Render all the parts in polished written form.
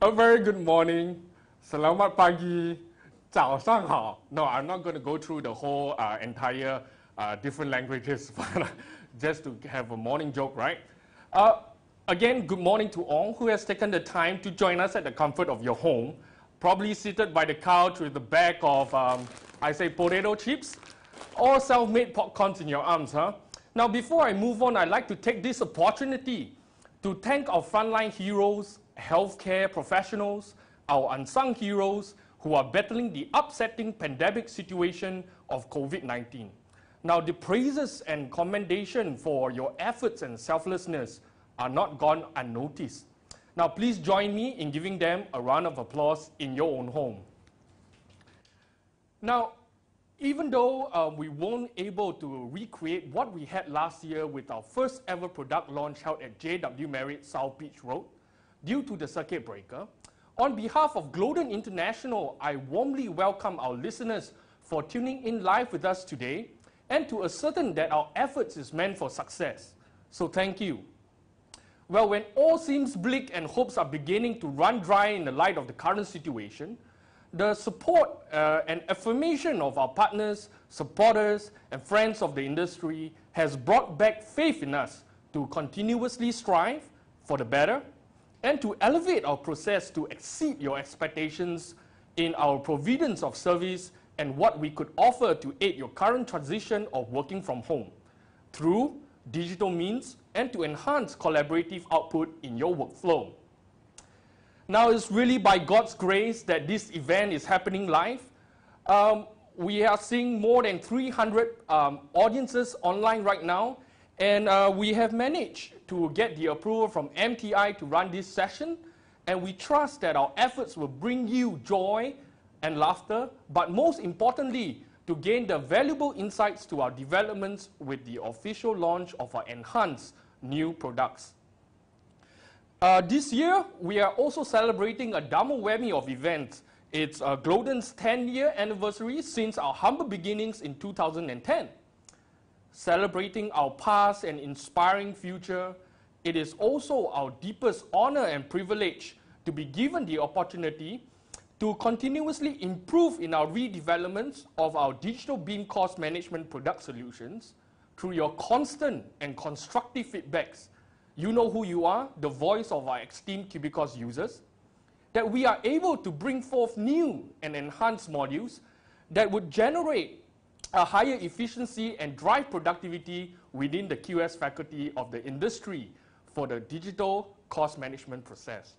A very good morning. Selamat pagi. 早上好. No, I'm not going to go through the whole entire different languages, just to have a morning joke, right? Again, good morning to all who has taken the time to join us at the comfort of your home, probably seated by the couch with the bag of, I say, potato chips, or self-made popcorns in your arms, huh? Now, before I move on, I'd like to take this opportunity to thank our frontline heroes, healthcare professionals, our unsung heroes who are battling the upsetting pandemic situation of COVID-19. Now, the praises and commendation for your efforts and selflessness are not gone unnoticed. Now, please join me in giving them a round of applause in your own home. Now, even though we weren't able to recreate what we had last year with our first ever product launch held at JW Marriott South Beach Road due to the circuit breaker, on behalf of Glodon International, I warmly welcome our listeners for tuning in live with us today and to ascertain that our efforts is meant for success. So thank you. Well, when all seems bleak and hopes are beginning to run dry in the light of the current situation, the support and affirmation of our partners, supporters, and friends of the industry has brought back faith in us to continuously strive for the better and to elevate our process to exceed your expectations in our providence of service and what we could offer to aid your current transition of working from home through digital means and to enhance collaborative output in your workflow. Now, it's really by God's grace that this event is happening live. We are seeing more than 300 audiences online right now, and we have managed to get the approval from MTI to run this session, and we trust that our efforts will bring you joy and laughter, but most importantly, to gain the valuable insights to our developments with the official launch of our enhanced new products. This year, we are also celebrating a double whammy of events. It's Glodon's 10-year anniversary since our humble beginnings in 2010. Celebrating our past and inspiring future, it is also our deepest honor and privilege to be given the opportunity to continuously improve in our redevelopments of our digital BIM cost management product solutions through your constant and constructive feedbacks. You know who you are, the voice of our esteemed Cubicost users, that we are able to bring forth new and enhanced modules that would generate a higher efficiency and drive productivity within the QS faculty of the industry for the digital cost management process.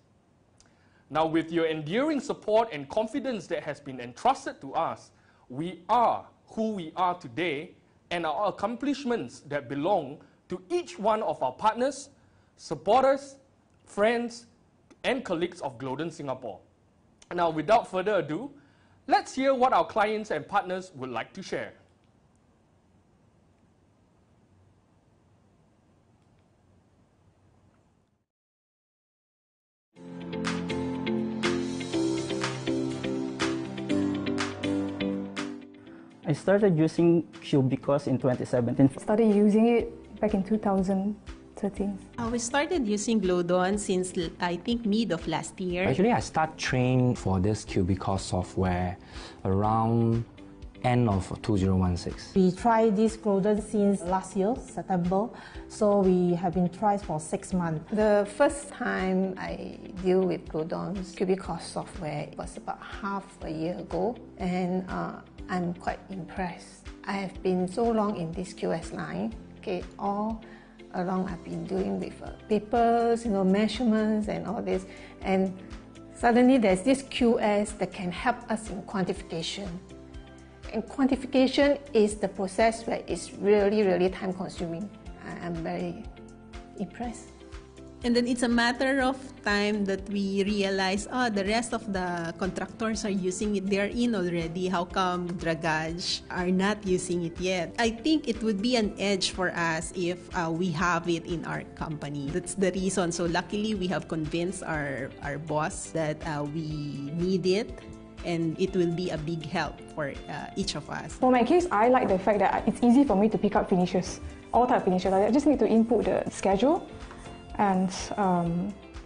Now, with your enduring support and confidence that has been entrusted to us, we are who we are today, and our accomplishments that belong to each one of our partners, supporters, friends, and colleagues of Glodon Singapore. Now, without further ado, let's hear what our clients and partners would like to share. I started using Cubicost in 2017. Started using it back in 2013. We started using Glodon since I think mid of last year. Actually, I started training for this Cubicost software around end of 2016. We tried this Glodon since last year, September, so we have been trying for 6 months. The first time I deal with Glodon's Cubicost software was about half a year ago, and I'm quite impressed. I have been so long in this QS line, okay, all along I've been dealing with papers, measurements and all this, and suddenly there's this QS that can help us in quantification. And quantification is the process where it's really, really time consuming. I'm very impressed. And then it's a matter of time that we realize, the rest of the contractors are using it. They're in already. How come Dragage are not using it yet? I think it would be an edge for us if we have it in our company. That's the reason. So luckily, we have convinced our boss that we need it, and it will be a big help for each of us. For my case, I like the fact that it's easy for me to pick up finishes, all type of finishes. I just need to input the schedule and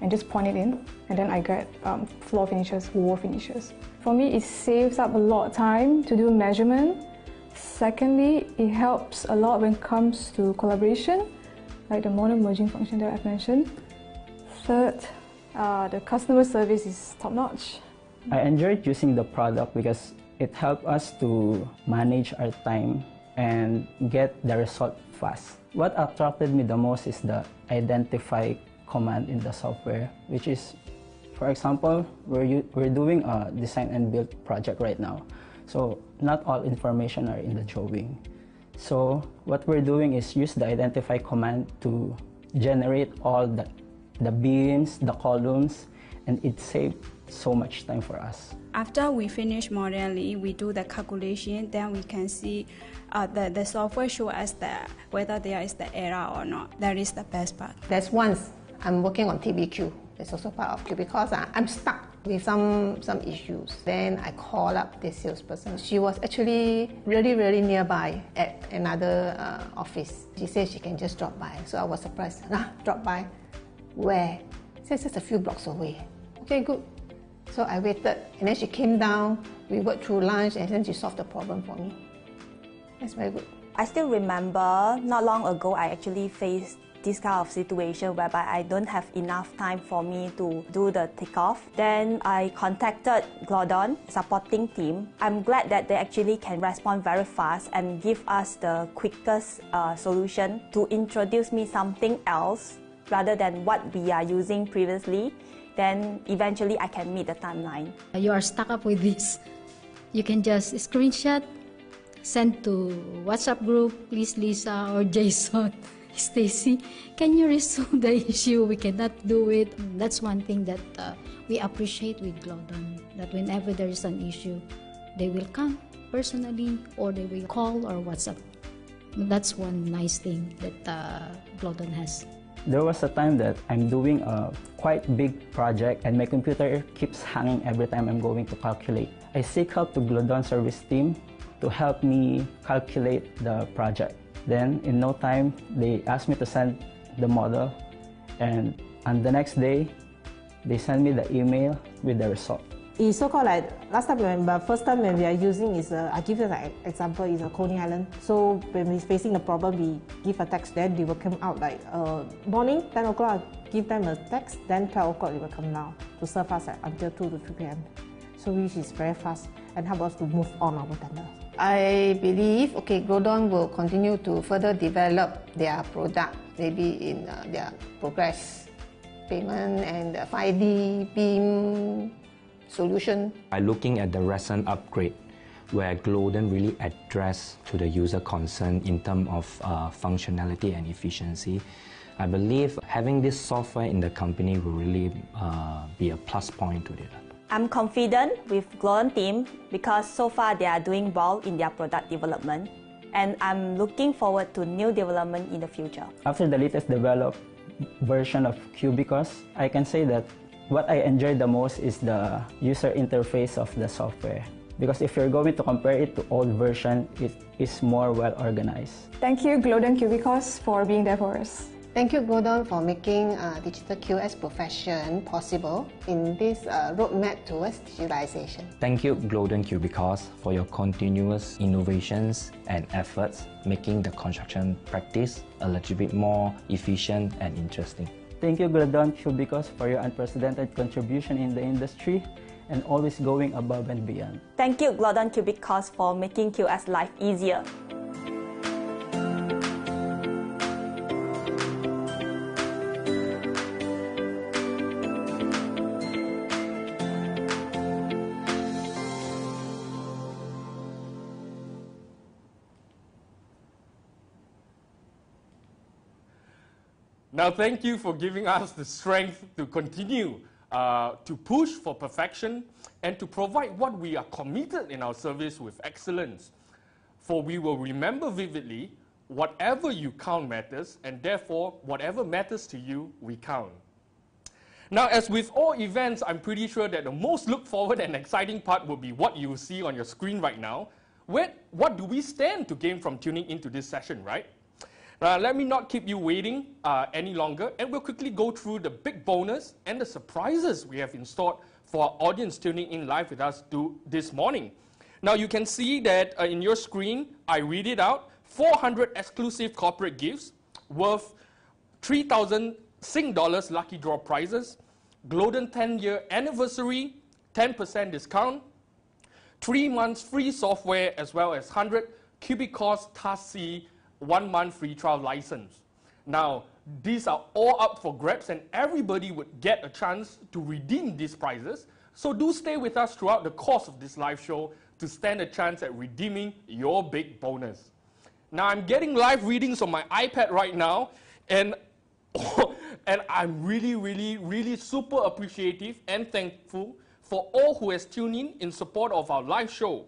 and just point it in, and then I get floor finishes, wall finishes. For me, it saves up a lot of time to do measurement. Secondly, it helps a lot when it comes to collaboration, like the model merging function that I've mentioned. Third, the customer service is top-notch. I enjoyed using the product because it helped us to manage our time and get the result fast. What attracted me the most is the identify command in the software, which is, for example, we're doing a design and build project right now. So not all information are in the drawing. So what we're doing is use the identify command to generate all the beams, the columns, and it saved so much time for us. After we finish modeling, we do the calculation, then we can see the software show us whether there is the error or not. That is the best part. There's once I'm working on TBQ. It's also part of Cubicost. I'm stuck with some issues. Then I call up the salesperson. She was actually really nearby at another office. She said she can just drop by. So I was surprised. Drop by? Where? She said it's just a few blocks away. Okay, good. So I waited, and then she came down. We worked through lunch, and then she solved the problem for me. That's very good. I still remember not long ago I actually faced this kind of situation whereby I don't have enough time for me to do the takeoff. Then I contacted Glodon supporting team. I'm glad that they actually can respond very fast and give us the quickest solution to introduce me something else rather than what we are using previously. Then eventually I can meet the timeline. You are stuck up with this. You can just screenshot, send to WhatsApp group, please Lisa or Jason, Stacy, can you resolve the issue? We cannot do it. That's one thing that we appreciate with Glodon, that whenever there is an issue, they will come personally or they will call or WhatsApp. That's one nice thing that Glodon has. There was a time that I'm doing a quite big project and my computer keeps hanging every time I'm going to calculate. I seek help to Glodon service team to help me calculate the project. Then in no time, they asked me to send the model, and on the next day, they sent me the email with the result. It's so-called like, last time, remember, first time when we are using is, I give you an example, is a Coney Island. So when we're facing the problem, we give a text, then they will come out like morning, 10 o'clock, give them a text, then 12 o'clock they will come down to serve us until 2 to 3 p.m. So which is very fast and help us to move on our tender. I believe, Glodon will continue to further develop their product, maybe in their progress payment and 5D BIM solution. By looking at the recent upgrade, where Glodon really addressed to the user concern in terms of functionality and efficiency, I believe having this software in the company will really be a plus point to it. I'm confident with Glodon team because so far they are doing well in their product development, and I'm looking forward to new development in the future. After the latest developed version of Cubicost, I can say that what I enjoy the most is the user interface of the software. Because if you're going to compare it to old version, it is more well organized. Thank you, Glodon Cubicost, for being there for us. Thank you, Glodon, for making digital QS profession possible in this roadmap towards digitalization. Thank you, Glodon Cubicost, for your continuous innovations and efforts, making the construction practice a little bit more efficient and interesting. Thank you, Glodon Cubicost, for your unprecedented contribution in the industry and always going above and beyond. Thank you, Glodon Cubicost, for making QS life easier. Now, thank you for giving us the strength to continue to push for perfection and to provide what we are committed in our service with excellence. For we will remember vividly, whatever you count matters, and therefore, whatever matters to you, we count. Now, as with all events, I'm pretty sure that the most looked forward and exciting part will be what you see on your screen right now. What do we stand to gain from tuning into this session, right? Let me not keep you waiting any longer, and we'll quickly go through the big bonus and the surprises we have in store for our audience tuning in live with us this morning. Now you can see that in your screen, I read it out, 400 exclusive corporate gifts worth 3,000 Sing dollars lucky draw prizes, Glodon 10-year anniversary, 10% discount, 3 months free software, as well as 100 Cubicost Task C 1 month free trial license. Now, these are all up for grabs and everybody would get a chance to redeem these prizes. So do stay with us throughout the course of this live show to stand a chance at redeeming your big bonus. Now, I'm getting live readings on my iPad right now, and I'm really super appreciative and thankful for all who has tuned in support of our live show.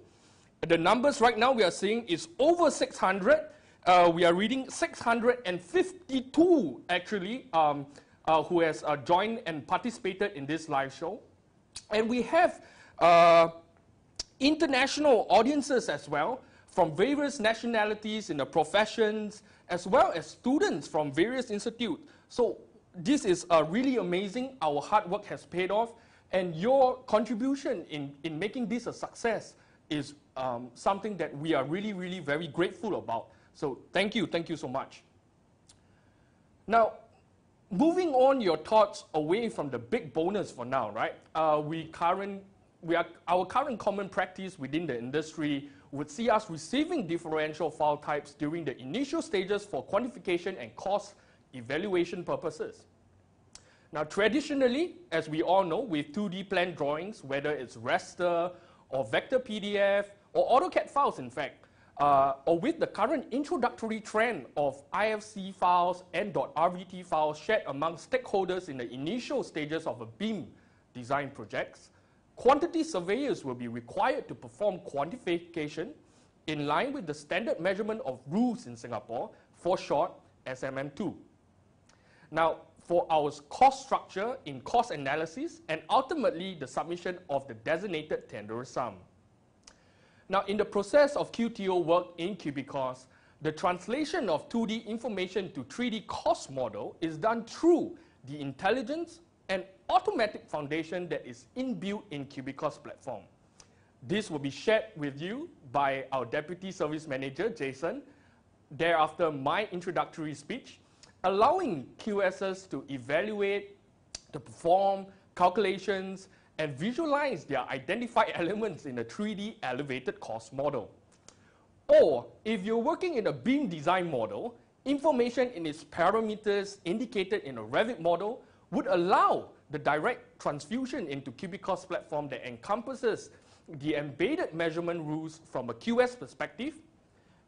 The numbers right now we are seeing is over 600. We are reading 652 actually who has joined and participated in this live show. And we have international audiences as well from various nationalities in the professions, as well as students from various institutes. So this is really amazing. Our hard work has paid off, and your contribution in making this a success is something that we are really very grateful about. So thank you so much. Now, moving on your thoughts away from the big bonus for now, right? Our current common practice within the industry would see us receiving differential file types during the initial stages for quantification and cost evaluation purposes. Now, traditionally, as we all know, with 2D plan drawings, whether it's raster or vector PDF or AutoCAD files, in fact, or with the current introductory trend of IFC files and .rvt files shared among stakeholders in the initial stages of a BIM design projects, quantity surveyors will be required to perform quantification in line with the standard measurement of rules in Singapore, for short, SMM2. Now, for our cost structure in cost analysis and ultimately the submission of the designated tenderer sum. Now, in the process of QTO work in Cubicost, the translation of 2D information to 3D cost model is done through the intelligence and automatic foundation that is inbuilt in Cubicost platform. This will be shared with you by our Deputy Service Manager, Jason, thereafter my introductory speech, allowing QSs to evaluate, to perform calculations, and visualize their identified elements in a 3D elevated cost model. Or, if you're working in a BIM design model, information in its parameters indicated in a Revit model would allow the direct transfusion into Cubicost platform that encompasses the embedded measurement rules from a QS perspective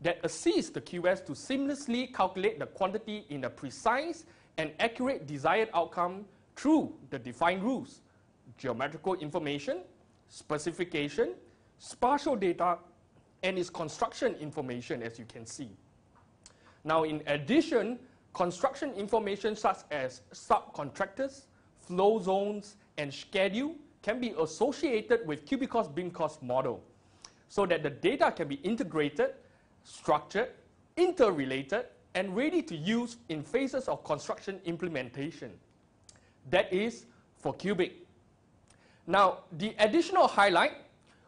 that assists the QS to seamlessly calculate the quantity in a precise and accurate desired outcome through the defined rules, geometrical information, specification, spatial data, and its construction information, as you can see. Now, in addition, construction information such as subcontractors, flow zones, and schedule can be associated with Cubicost BIM cost model so that the data can be integrated, structured, interrelated, and ready to use in phases of construction implementation. That is for Cubic. Now, the additional highlight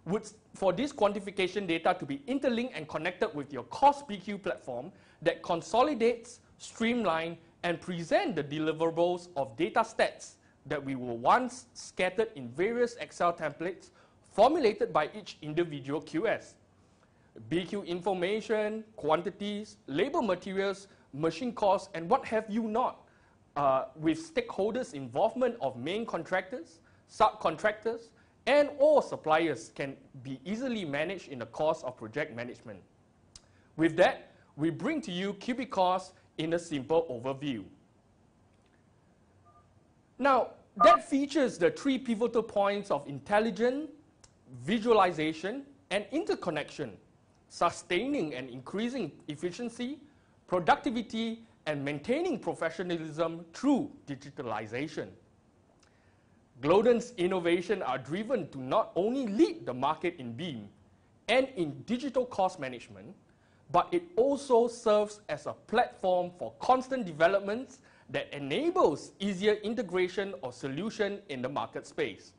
would for this quantification data to be interlinked and connected with your Cost BQ platform that consolidates, streamline, and present the deliverables of data stats that we were once scattered in various Excel templates formulated by each individual QS. BQ information, quantities, labor materials, machine costs, and what have you not, with stakeholders' involvement of main contractors, subcontractors, and or suppliers can be easily managed in the course of project management. With that, we bring to you Cubicost in a simple overview. Now, that features the 3 pivotal points of intelligence, visualization, and interconnection, sustaining and increasing efficiency, productivity, and maintaining professionalism through digitalization. Glodon's innovation are driven to not only lead the market in BIM and in digital cost management, but it also serves as a platform for constant developments that enables easier integration of solution in the market space.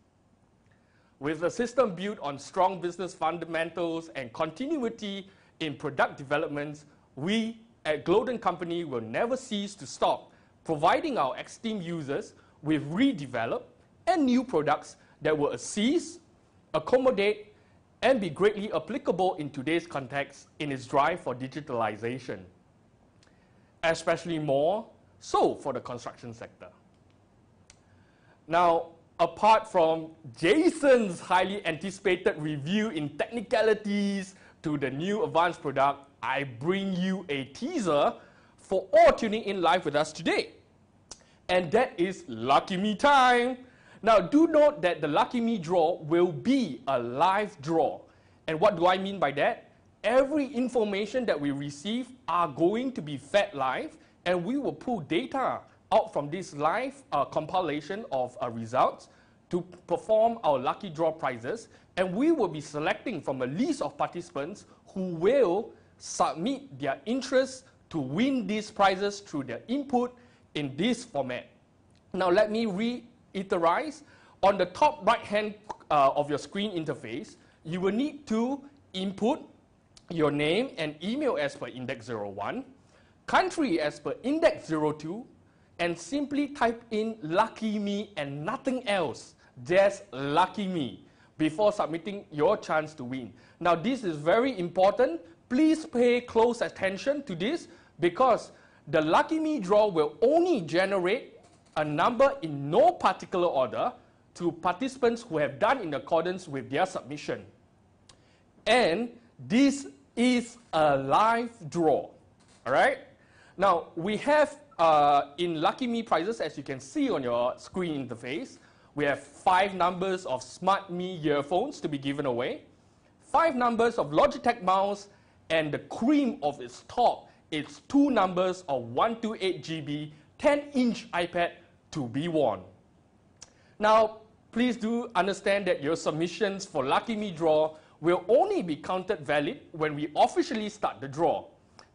With a system built on strong business fundamentals and continuity in product developments, we at Glodon Company will never cease to stop providing our esteemed users with redeveloped and new products that will assist, accommodate, and be greatly applicable in today's context in its drive for digitalization, especially more so for the construction sector. Now, apart from Jason's highly anticipated review in technicalities to the new advanced product, I bring you a teaser for all tuning in live with us today. And that is Lucky Me time. Now, do note that the Lucky Me draw will be a live draw. And what do I mean by that? Every information that we receive are going to be fed live, and we will pull data out from this live compilation of results to perform our lucky draw prizes, and we will be selecting from a list of participants who will submit their interest to win these prizes through their input in this format. Now let me reiterate. On the top right hand of your screen interface, you will need to input your name and email as per index 01, country as per index 02, and simply type in Lucky Me and nothing else, just Lucky Me, before submitting your chance to win. Now this is very important. Please pay close attention to this, because the Lucky Me draw will only generate a number in no particular order to participants who have done in accordance with their submission. And this is a live draw, all right? Now, we have in Lucky Me prizes, as you can see on your screen interface, we have 5 numbers of Smart Me earphones to be given away, 5 numbers of Logitech mouse, and the cream of its top, it's 2 numbers of 128 GB 10-inch iPad to be won. Now, please do understand that your submissions for Lucky Me draw will only be counted valid when we officially start the draw.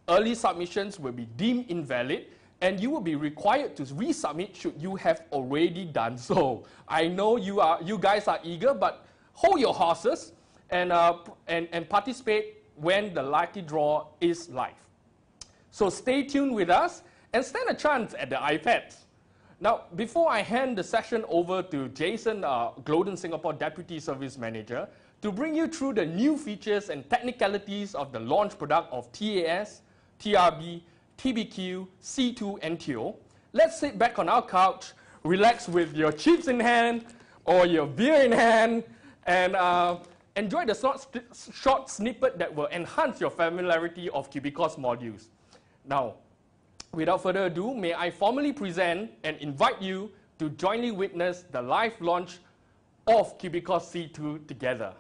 Early submissions will be deemed invalid, and you will be required to resubmit should you have already done so. I know you guys are eager, but hold your horses and participate when the lucky draw is live. So stay tuned with us and stand a chance at the iPads. Now, before I hand the session over to Jason, Glodon Singapore Deputy Service Manager, to bring you through the new features and technicalities of the launch product of TAS, TRB, TBQ, C2, and TO, let's sit back on our couch, relax with your chips in hand or your beer in hand, and enjoy the short snippet that will enhance your familiarity of Cubicost modules. Now, without further ado, may I formally present and invite you to jointly witness the live launch of Cubicost C2 together.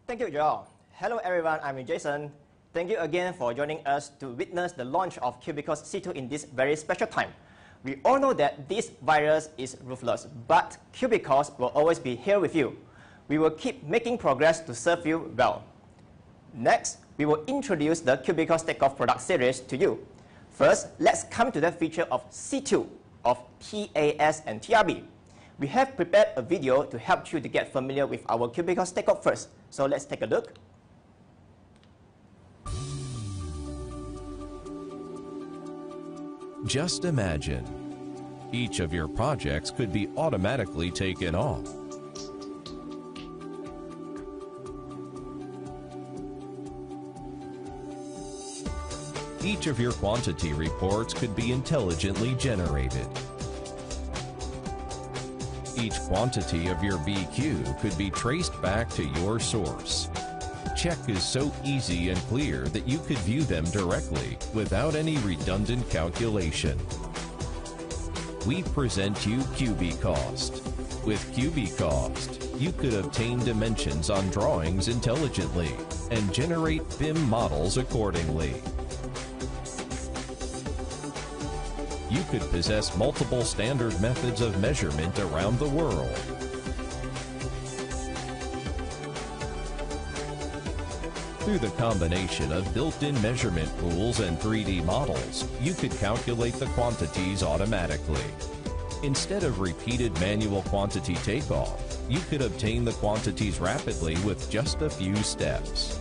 Thank you, Joel. Hello everyone, I'm Jason. Thank you again for joining us to witness the launch of Cubicost C2 in this very special time. We all know that this virus is ruthless, but Cubicost will always be here with you. We will keep making progress to serve you well. Next, we will introduce the Cubicost Takeoff product series to you. First, let's come to the feature of C2 of TAS and TRB. We have prepared a video to help you to get familiar with our Cubicost Takeoff first. So let's take a look. Just imagine, each of your projects could be automatically taken off. Each of your quantity reports could be intelligently generated. Each quantity of your BQ could be traced back to your source. Check is so easy and clear that you could view them directly without any redundant calculation. We present you Cubicost. With Cubicost, you could obtain dimensions on drawings intelligently and generate BIM models accordingly. You could possess multiple standard methods of measurement around the world. Through the combination of built-in measurement rules and 3D models, you could calculate the quantities automatically. Instead of repeated manual quantity takeoff, you could obtain the quantities rapidly with just a few steps.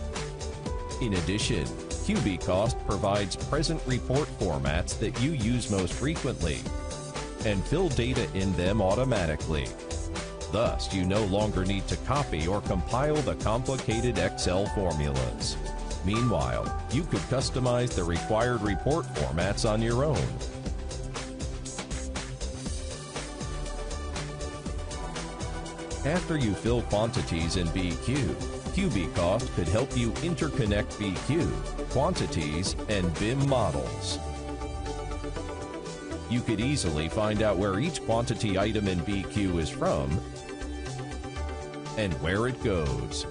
In addition, Cubicost provides present report formats that you use most frequently and fill data in them automatically. Thus, you no longer need to copy or compile the complicated Excel formulas. Meanwhile, you could customize the required report formats on your own. After you fill quantities in BQ, Cubicost could help you interconnect BQ, quantities, and BIM models. You could easily find out where each quantity item in BQ is from and where it goes.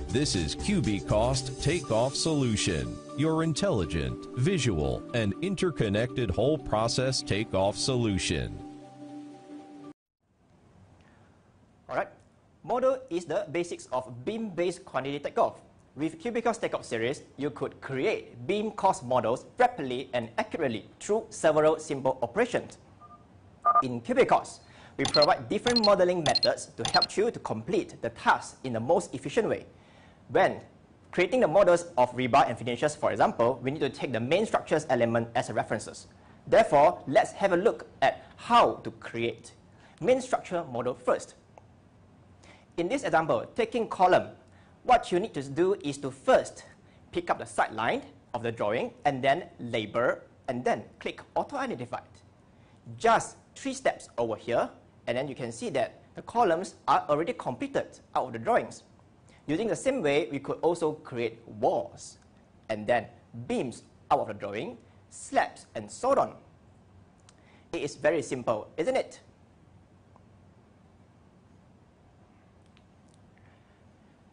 This is Cubicost Takeoff Solution, your intelligent, visual, and interconnected whole process takeoff solution. Alright, model is the basics of BIM-based quantity takeoff. With Cubicost Takeoff series, you could create BIM cost models rapidly and accurately through several simple operations. In Cubicost, we provide different modeling methods to help you to complete the task in the most efficient way. When creating the models of rebar and finishes, for example, we need to take the main structures element as a references. Therefore, let's have a look at how to create main structure model first. In this example, taking column, what you need to do is to first pick up the side line of the drawing and then label and then click auto identify. Just 3 steps over here, and then you can see that the columns are already completed out of the drawings. Using the same way, we could also create walls and then beams out of the drawing, slabs, and so on. It is very simple, isn't it?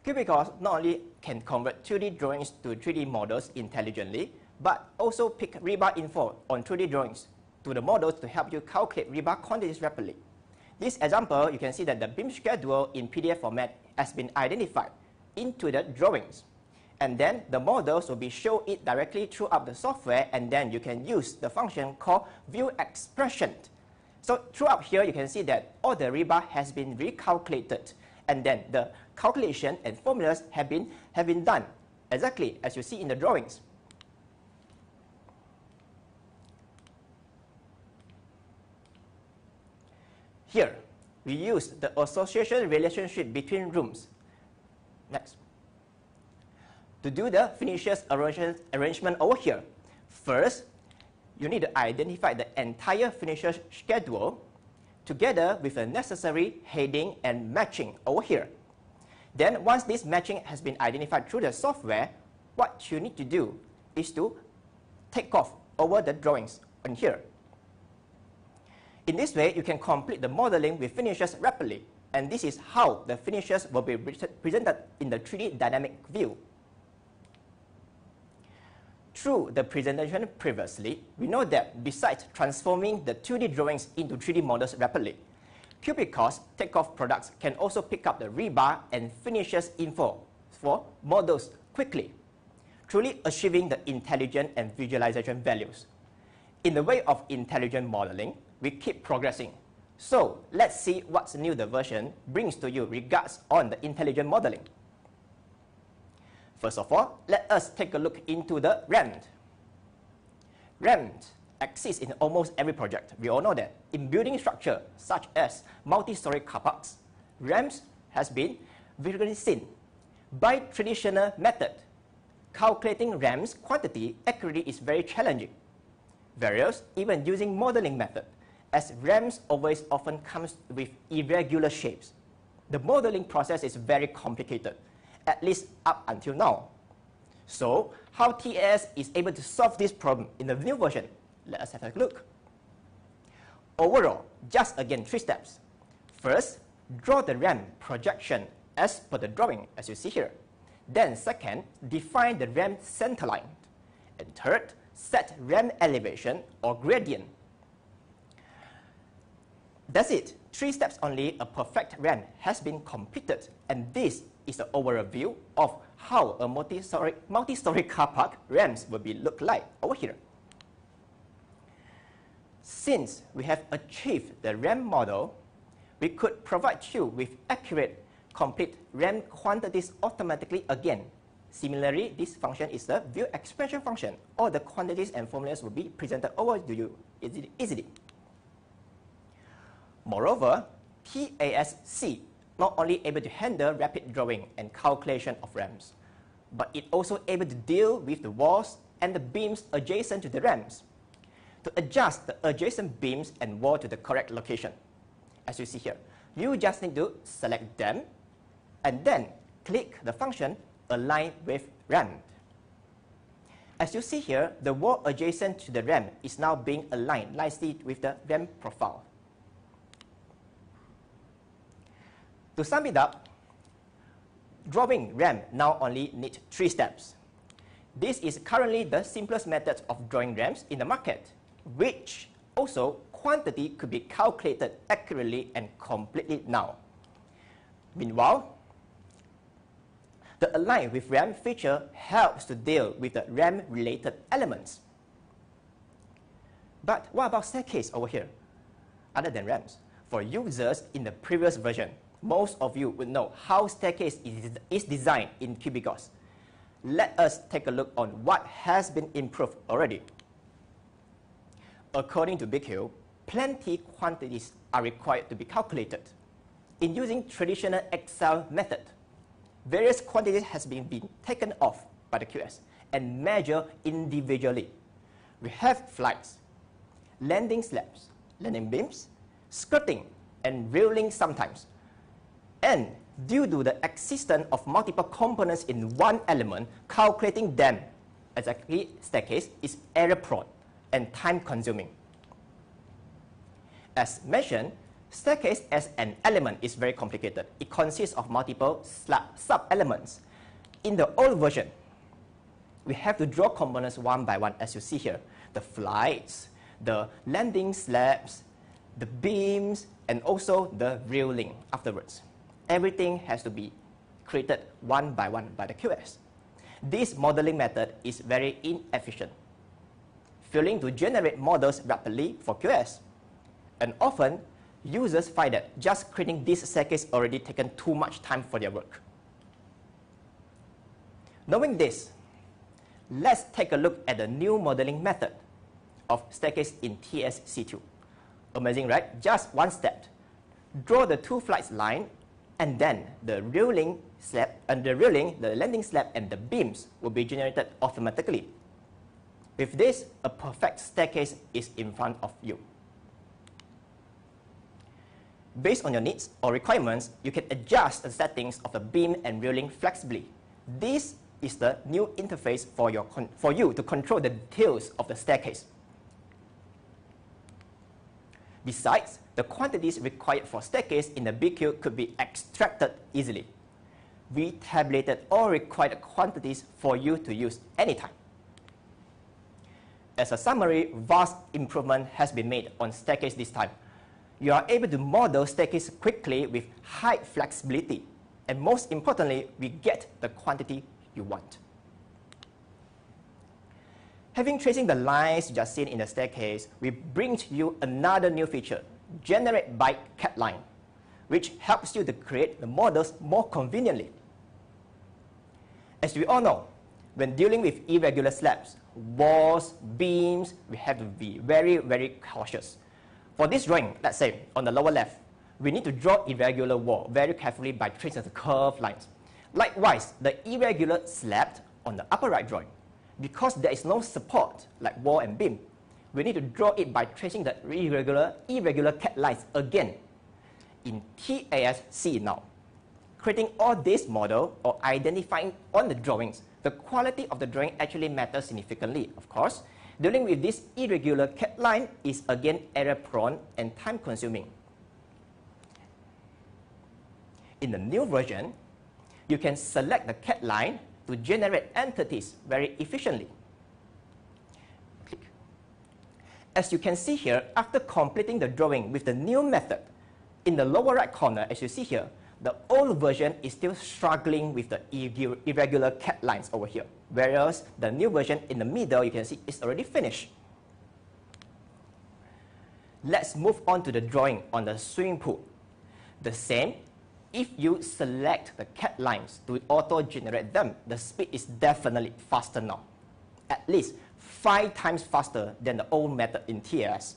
Cubicost not only can convert 2D drawings to 3D models intelligently, but also pick rebar info on 2D drawings to the models to help you calculate rebar quantities rapidly. This example, you can see that the BIM schedule in PDF format has been identified into the drawings. And then the models will be shown it directly throughout the software, and then you can use the function called view expression. So throughout here, you can see that all the rebar has been recalculated, and then the calculation and formulas have been done exactly as you see in the drawings. Here, we use the association relationship between rooms. Next. To do the finishes arrangement over here, first, you need to identify the entire finishes schedule together with the necessary heading and matching over here. Then, once this matching has been identified through the software, what you need to do is to take off over the drawings on here. In this way, you can complete the modeling with finishes rapidly, and this is how the finishes will be presented in the 3D dynamic view. Through the presentation previously, we know that besides transforming the 2D drawings into 3D models rapidly, Cubicost Takeoff products can also pick up the rebar and finishes info for models quickly, truly achieving the intelligent and visualization values. In the way of intelligent modeling, we keep progressing. So let's see what's new the version brings to you regards on the intelligent modeling. First of all, let us take a look into the ramp. Ramp exists in almost every project. We all know that. In building structure, such as multi-story car parks, ramps has been visually seen. By traditional method, calculating ramps quantity accurately is very challenging. Various even using modeling method, as ramps always often comes with irregular shapes. The modeling process is very complicated, at least up until now. So, how TAS is able to solve this problem in the new version? Let us have a look. Overall, just again 3 steps. First, draw the ramp projection as per the drawing, as you see here. Then second, define the ramp center line. And third, set ramp elevation or gradient. That's it. 3 steps only, a perfect ramp has been completed. And this is the overall view of how a multi-story car park ramps will be look like over here. Since we have achieved the ramp model, we could provide you with accurate, complete ramp quantities automatically again. Similarly, this function is the view expression function. All the quantities and formulas will be presented over to you easily. Moreover, TASC not only able to handle rapid drawing and calculation of ramps, but it also able to deal with the walls and the beams adjacent to the ramps, to adjust the adjacent beams and wall to the correct location. As you see here, you just need to select them and then click the function Align with Ramp. As you see here, the wall adjacent to the ramp is now being aligned nicely with the ramp profile. To sum it up, drawing ramp now only needs 3 steps. This is currently the simplest method of drawing ramps in the market, which also quantity could be calculated accurately and completely now. Meanwhile, the Align with Ramp feature helps to deal with the ramp-related elements. But what about staircase over here? Other than ramps, for users in the previous version, most of you would know how staircase is designed in Cubicost. Let us take a look on what has been improved already. According to BQ, plenty quantities are required to be calculated. In using traditional Excel method, various quantities has been taken off by the QS and measured individually. We have flights, landing slabs, landing beams, skirting, and railing sometimes. And due to the existence of multiple components in one element, calculating them, exactly staircase, is error-prone and time-consuming. As mentioned, staircase as an element is very complicated. It consists of multiple sub-elements. In the old version, we have to draw components one by one, as you see here. The flights, the landing slabs, the beams, and also the railing afterwards. Everything has to be created one by the QS. This modeling method is very inefficient, failing to generate models rapidly for QS. And often, users find that just creating this staircase already taken too much time for their work. Knowing this, let's take a look at the new modeling method of staircase in TSC2. Amazing, right? Just one step. Draw the 2 flights line, and then the railing slab and the railing, the landing slab, and the beams will be generated automatically. With this, a perfect staircase is in front of you. Based on your needs or requirements, you can adjust the settings of the beam and railing flexibly. This is the new interface for you to control the details of the staircase. Besides, the quantities required for staircase in the BQ could be extracted easily. We tabulated all required quantities for you to use anytime. As a summary, vast improvement has been made on staircase this time. You are able to model staircase quickly with high flexibility. And most importantly, we get the quantity you want. Having tracing the lines you just seen in the staircase, we bring to you another new feature, Generate by Cat Line, which helps you to create the models more conveniently. As we all know, when dealing with irregular slabs, walls, beams, we have to be very, very cautious. For this drawing, let's say, on the lower left, we need to draw irregular wall very carefully by tracing the curved lines. Likewise, the irregular slab on the upper right drawing, because there is no support like wall and beam, we need to draw it by tracing the irregular cat lines again in TASC now. Creating all this model or identifying on the drawings, the quality of the drawing actually matters significantly, of course. Dealing with this irregular cat line is again error prone and time consuming. In the new version, you can select the cat line to generate entities very efficiently. Click. As you can see here, after completing the drawing with the new method, in the lower right corner, as you see here, the old version is still struggling with the irregular cat lines over here, whereas the new version in the middle, you can see it's already finished. Let's move on to the drawing on the swimming pool. The same, if you select the cat lines to auto-generate them, the speed is definitely faster now, at least 5 times faster than the old method in TAS.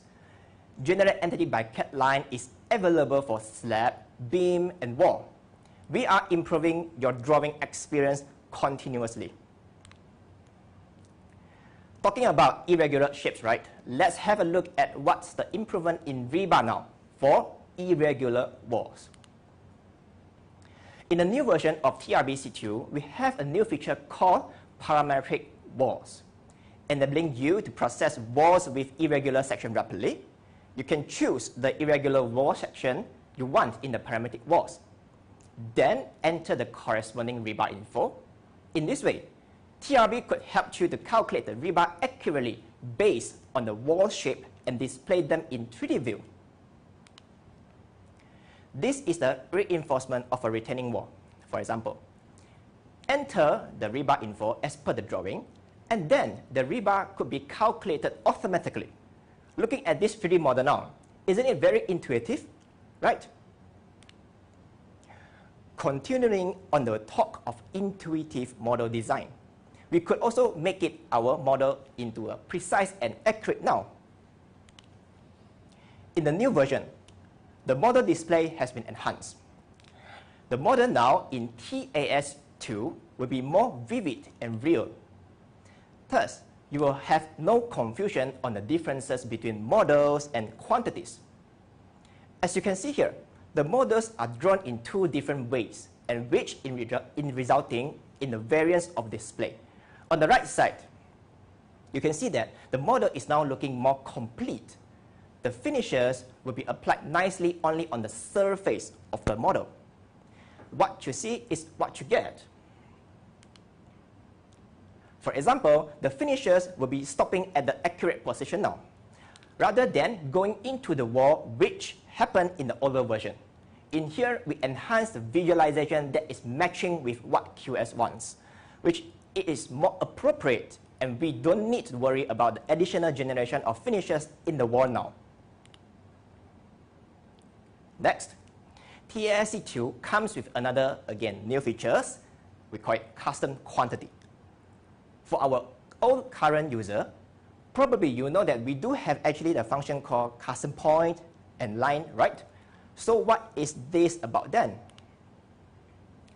Generate entity by cat line is available for slab, beam, and wall. We are improving your drawing experience continuously. Talking about irregular shapes, right? Let's have a look at what's the improvement in rebar now for irregular walls. In the new version of TRB-C2, we have a new feature called parametric walls, enabling you to process walls with irregular section rapidly. You can choose the irregular wall section you want in the parametric walls. Then enter the corresponding rebar info. In this way, TRB could help you to calculate the rebar accurately based on the wall shape and display them in 3D view. This is the reinforcement of a retaining wall. For example, enter the rebar info as per the drawing, and then the rebar could be calculated automatically. Looking at this 3D model now, isn't it very intuitive, right? Continuing on the talk of intuitive model design, we could also make it our model into a precise and accurate now. In the new version, the model display has been enhanced. The model now in TAS2 will be more vivid and real. Thus, you will have no confusion on the differences between models and quantities. As you can see here, the models are drawn in 2 different ways, and which in resulting in the variance of display. On the right side, you can see that the model is now looking more complete. The finishes will be applied nicely only on the surface of the model. What you see is what you get. For example, the finishes will be stopping at the accurate position now, rather than going into the wall, which happened in the older version. In here, we enhance the visualization that is matching with what QS wants, which it is more appropriate, and we don't need to worry about the additional generation of finishes in the wall now. Next, TASC2 comes with another, again, new features. We call it custom quantity. For our old current user, probably you know that we do have actually the function called custom point and line, right? So what is this about then?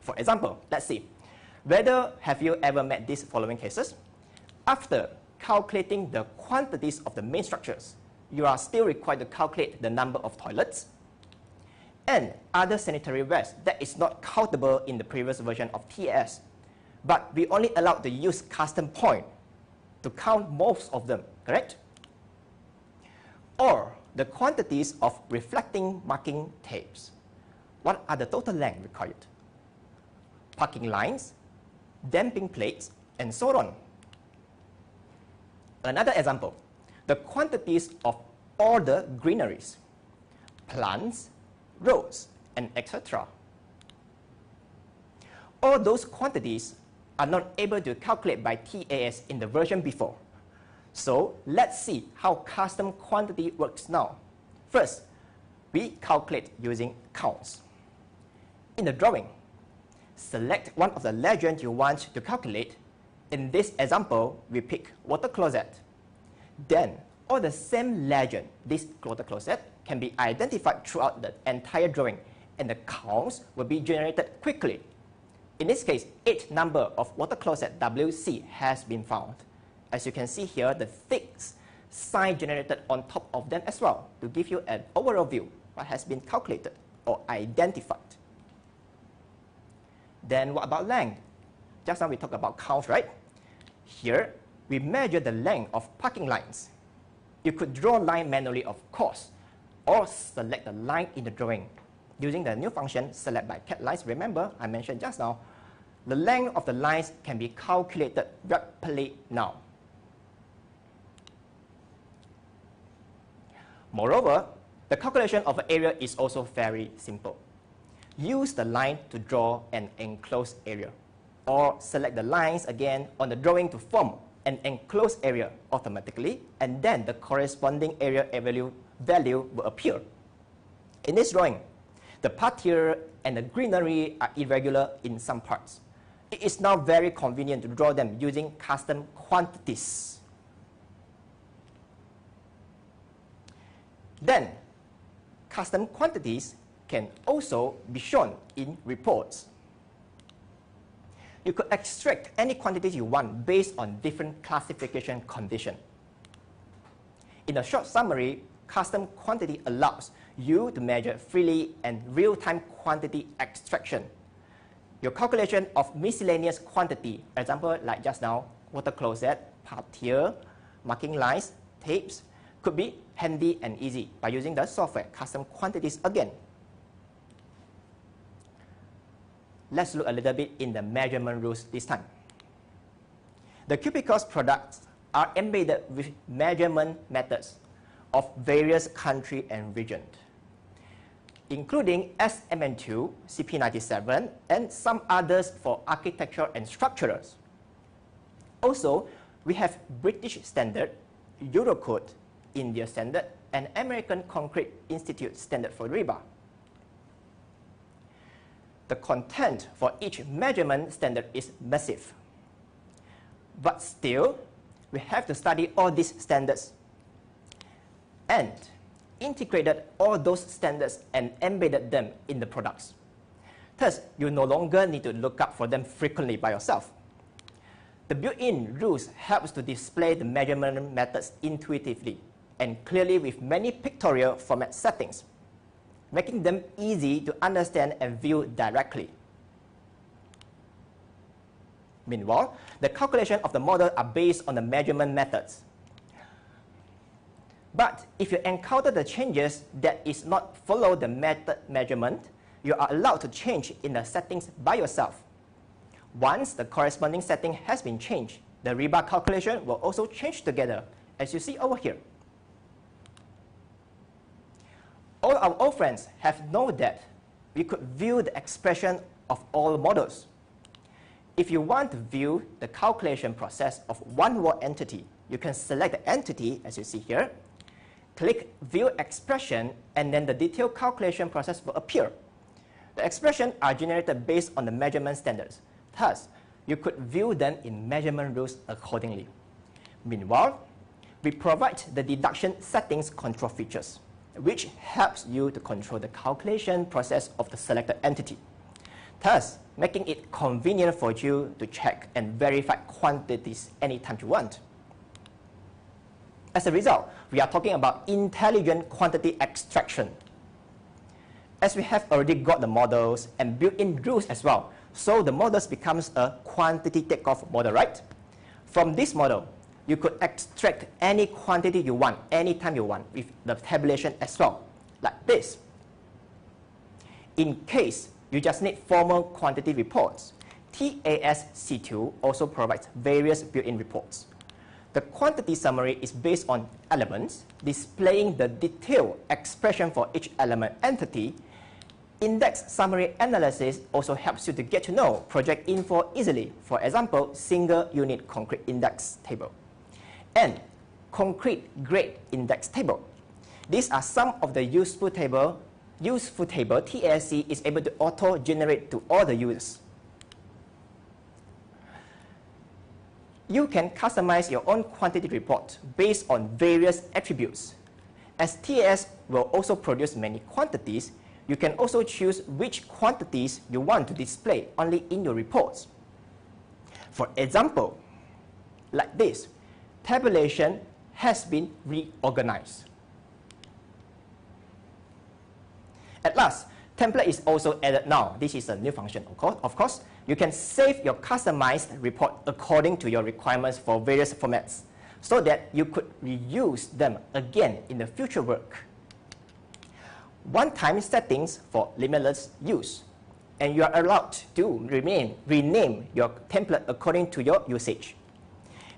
For example, let's see. Whether have you ever met these following cases? After calculating the quantities of the main structures, you are still required to calculate the number of toilets and other sanitary wares that is not countable in the previous version of TAS. But we only allowed to use custom point to count most of them, correct? Or the quantities of reflecting marking tapes. What are the total length required? Parking lines, damping plates, and so on. Another example, the quantities of all the greeneries, plants, roads, and etc. All those quantities are not able to calculate by TAS in the version before. So let's see how custom quantity works now. First, we calculate using counts. In the drawing, select one of the legends you want to calculate. In this example, we pick water closet. Then, all the same legend, this water closet, can be identified throughout the entire drawing, and the counts will be generated quickly. In this case, 8 number of water closet WC has been found. As you can see here, the sign generated on top of them as well to give you an overall view what has been calculated or identified. Then what about length? Just now we talked about count, right? Here, we measure the length of parking lines. You could draw a line manually, of course, or select the line in the drawing. Using the new function, select by cat lines, remember, I mentioned just now, the length of the lines can be calculated rapidly now. Moreover, the calculation of an area is also very simple. Use the line to draw an enclosed area, or select the lines again on the drawing to form an enclosed area automatically, and then the corresponding area value will appear. In this drawing, the path here and the greenery are irregular in some parts. It is now very convenient to draw them using custom quantities. Then, custom quantities can also be shown in reports. You could extract any quantities you want based on different classification conditions. In a short summary, custom quantity allows you to measure freely and real-time quantity extraction. Your calculation of miscellaneous quantity, for example, like just now, water closet, path here, marking lines, tapes, could be handy and easy by using the software custom quantities again. Let's look a little bit in the measurement rules this time. The Cubicost products are embedded with measurement methods of various countries and regions, including SMN2, CP97, and some others for architecture and structurals. Also, we have British Standard, Eurocode, India Standard, and American Concrete Institute Standard for rebar. The content for each measurement standard is massive. But still, we have to study all these standards and integrated all those standards and embedded them in the products. Thus, you no longer need to look up for them frequently by yourself. The built-in rules helps to display the measurement methods intuitively and clearly with many pictorial format settings, making them easy to understand and view directly. Meanwhile, the calculation of the model are based on the measurement methods. But if you encounter the changes that is not follow the method measurement, you are allowed to change in the settings by yourself. Once the corresponding setting has been changed, the rebar calculation will also change together, as you see over here. All our old friends have known that we could view the expression of all models. If you want to view the calculation process of one wall entity, you can select the entity, as you see here, click View Expression, and then the detailed calculation process will appear. The expressions are generated based on the measurement standards. Thus, you could view them in measurement rules accordingly. Meanwhile, we provide the deduction settings control features, which helps you to control the calculation process of the selected entity, thus making it convenient for you to check and verify quantities anytime you want. As a result, we are talking about intelligent quantity extraction. As we have already got the models and built-in rules as well, so the models becomes a quantity takeoff model, right? From this model, you could extract any quantity you want, anytime you want, with the tabulation as well, like this. In case you just need formal quantity reports, TAS-C2 also provides various built-in reports. The quantity summary is based on elements, displaying the detailed expression for each element entity. Index summary analysis also helps you to get to know project info easily. For example, single unit concrete index table and concrete grade index table. These are some of the useful table TASC is able to auto-generate to all the users. You can customize your own quantity report based on various attributes. As TAS will also produce many quantities, you can also choose which quantities you want to display only in your reports. For example, like this, tabulation has been reorganized. At last, template is also added now. This is a new function, of course. You can save your customized report according to your requirements for various formats so that you could reuse them again in the future work. One-time settings for limitless use, and you are allowed to rename your template according to your usage.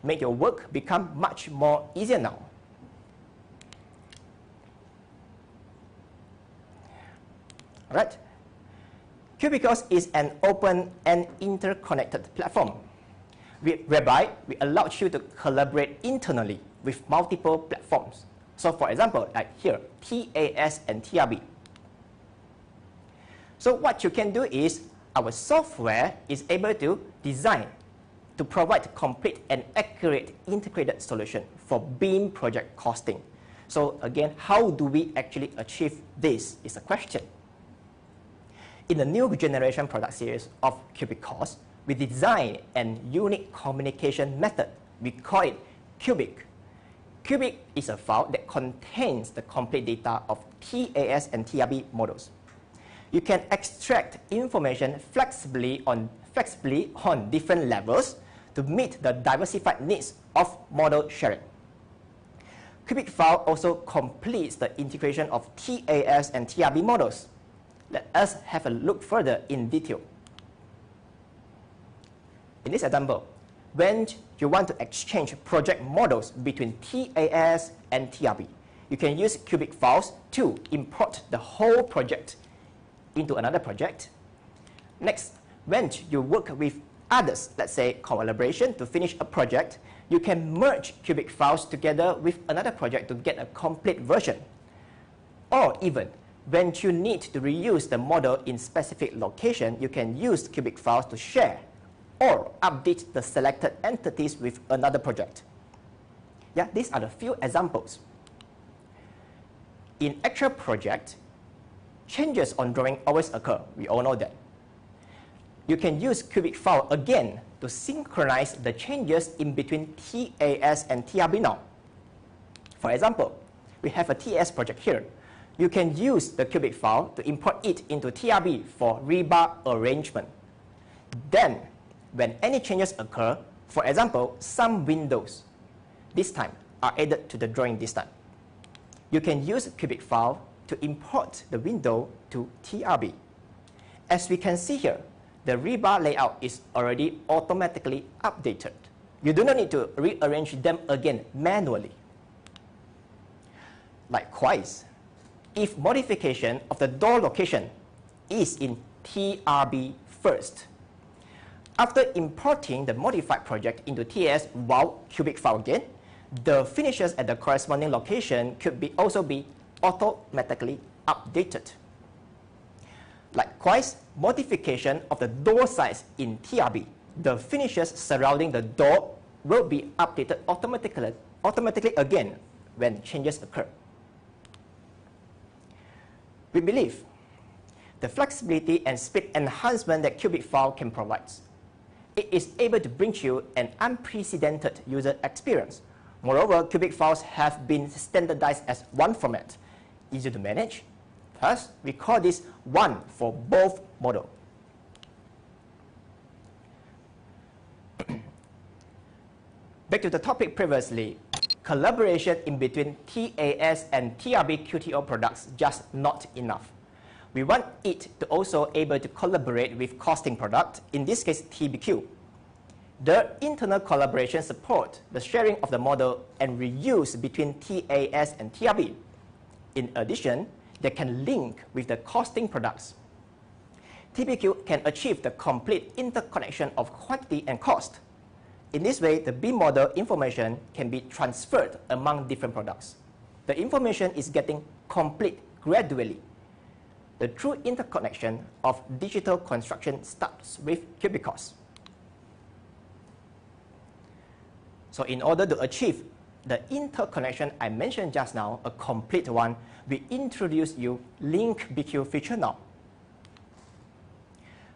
Make your work become much more easier now. All right. Cubicost is an open and interconnected platform whereby we allow you to collaborate internally with multiple platforms. So for example, like here, TAS and TRB. So what you can do is, our software is able to design to provide complete and accurate integrated solution for BIM project costing. So again, how do we actually achieve this is a question. In the new generation product series of Cubicost, we design an unique communication method. We call it Cubic. Cubic is a file that contains the complete data of TAS and TRB models. You can extract information flexibly on different levels to meet the diversified needs of model sharing. Cubic file also completes the integration of TAS and TRB models. Let us have a look further in detail. In this example, when you want to exchange project models between TAS and TRB, you can use Cubic files to import the whole project into another project. Next, when you work with others, let's say collaboration to finish a project, you can merge Cubic files together with another project to get a complete version. Or even, when you need to reuse the model in specific location, you can use Cubic files to share or update the selected entities with another project. Yeah, these are the few examples. In actual project, changes on drawing always occur. We all know that. You can use Cubic file again to synchronize the changes in between TAS and TRB now. For example, we have a TAS project here. You can use the Cubic file to import it into TRB for rebar arrangement. Then, when any changes occur, for example, some windows, this time, are added to the drawing this time. You can use Cubic file to import the window to TRB. As we can see here, the rebar layout is already automatically updated. You do not need to rearrange them again manually. Likewise, if modification of the door location is in TRB first, after importing the modified project into TAS while Cubic file again, the finishes at the corresponding location could also be automatically updated. Likewise, modification of the door size in TRB, the finishes surrounding the door will be updated automatically again when changes occur. We believe the flexibility and speed enhancement that Cubic file can provide. It is able to bring you an unprecedented user experience. Moreover, Cubic files have been standardized as one format, easy to manage. Thus, we call this one for both model. Back to the topic previously, collaboration in between TAS and TRB QTO products just not enough. We want it to also able to collaborate with costing product, in this case TBQ. The internal collaboration support the sharing of the model and reuse between TAS and TRB. In addition, they can link with the costing products. TBQ can achieve the complete interconnection of quantity and cost. In this way, the BIM model information can be transferred among different products. The information is getting complete gradually. The true interconnection of digital construction starts with Cubicost. So in order to achieve the interconnection I mentioned just now, a complete one, we introduce you Link BQ feature now.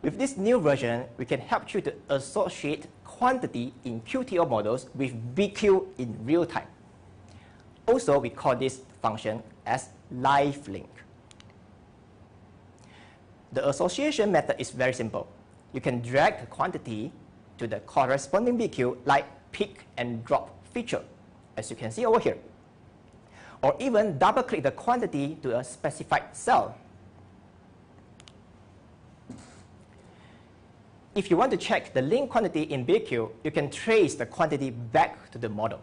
With this new version, we can help you to associate quantity in QTO models with BQ in real time. Also, we call this function as live link. The association method is very simple. You can drag the quantity to the corresponding BQ like pick and drop feature, as you can see over here. Or even double-click the quantity to a specified cell. If you want to check the link quantity in BQ, you can trace the quantity back to the model.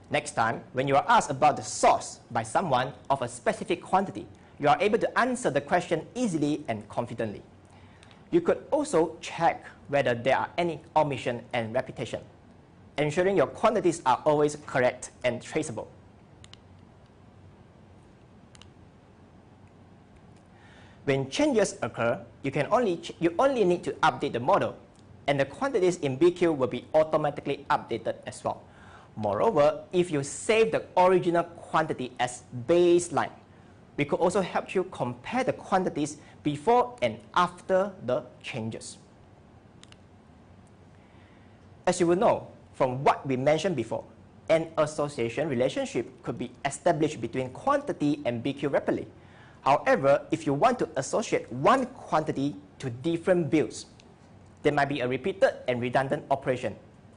Next time, when you are asked about the source by someone of a specific quantity, you are able to answer the question easily and confidently. You could also check whether there are any omission and repetition, ensuring your quantities are always correct and traceable. When changes occur, you only need to update the model, and the quantities in BQ will be automatically updated as well. Moreover, if you save the original quantity as baseline, we could also help you compare the quantities before and after the changes. As you will know from what we mentioned before, an association relationship could be established between quantity and BQ rapidly. However, if you want to associate one quantity to different builds, there might be a repeated and redundant operation,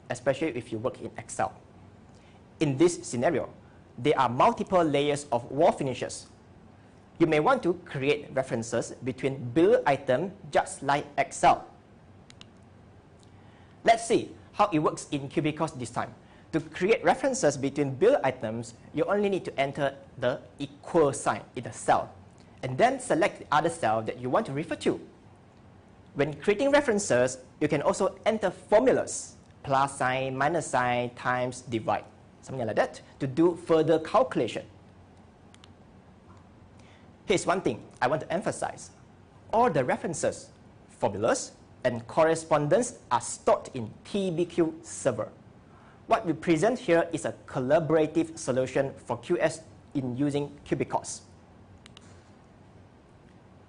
especially if you work in Excel. In this scenario, there are multiple layers of wall finishes. You may want to create references between build items just like Excel. Let's see how it works in Cubicost this time. To create references between build items, you only need to enter the equal sign in the cell, and then select the other cell that you want to refer to. When creating references, you can also enter formulas, plus sign, minus sign, times, divide, something like that, to do further calculation. Here's one thing I want to emphasize. All the references, formulas, and correspondence are stored in TBQ server. What we present here is a collaborative solution for QS in using Cubicost.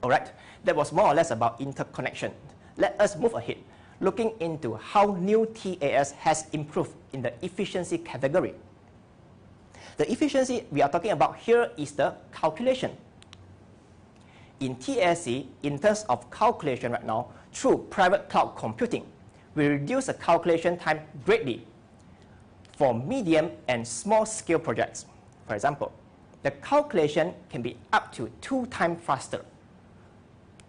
Alright, that was more or less about interconnection. Let us move ahead, looking into how new TAS has improved in the efficiency category. The efficiency we are talking about here is the calculation. In TASC, in terms of calculation right now, through private cloud computing, we reduce the calculation time greatly for medium and small scale projects. For example, the calculation can be up to 2 times faster.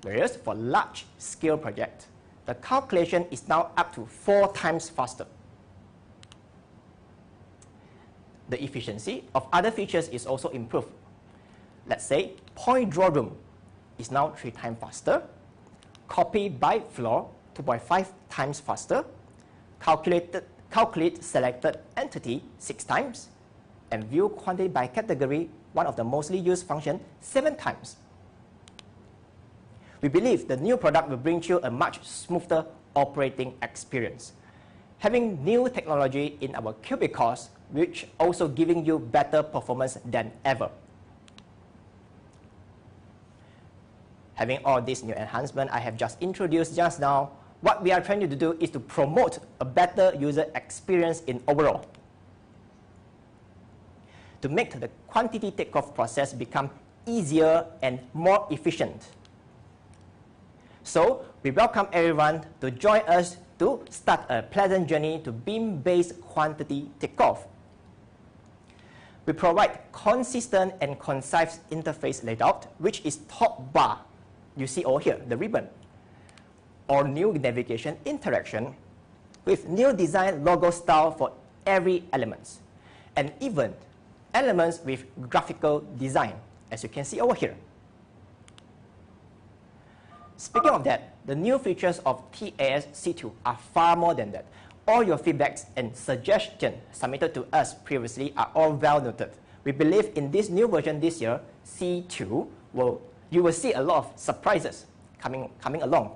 Whereas for large scale projects, the calculation is now up to 4 times faster. The efficiency of other features is also improved. Let's say point draw room is now 3 times faster, copy by floor 2.5 times faster, calculate selected entity 6 times, and view quantity by category, one of the mostly used functions, 7 times. We believe the new product will bring you a much smoother operating experience. Having new technology in our Cubicost, which also giving you better performance than ever. Having all these new enhancements I have just introduced just now, what we are trying to do is to promote a better user experience in overall. To make the quantity takeoff process become easier and more efficient. So, we welcome everyone to join us to start a pleasant journey to BIM-based quantity takeoff. We provide consistent and concise interface layout, which is top bar. You see over here, the ribbon. Or new navigation interaction with new design logo style for every element. And even elements with graphical design, as you can see over here. Speaking of that, the new features of TAS C2 are far more than that. All your feedbacks and suggestions submitted to us previously are all well noted. We believe in this new version this year, C2, you will see a lot of surprises coming along.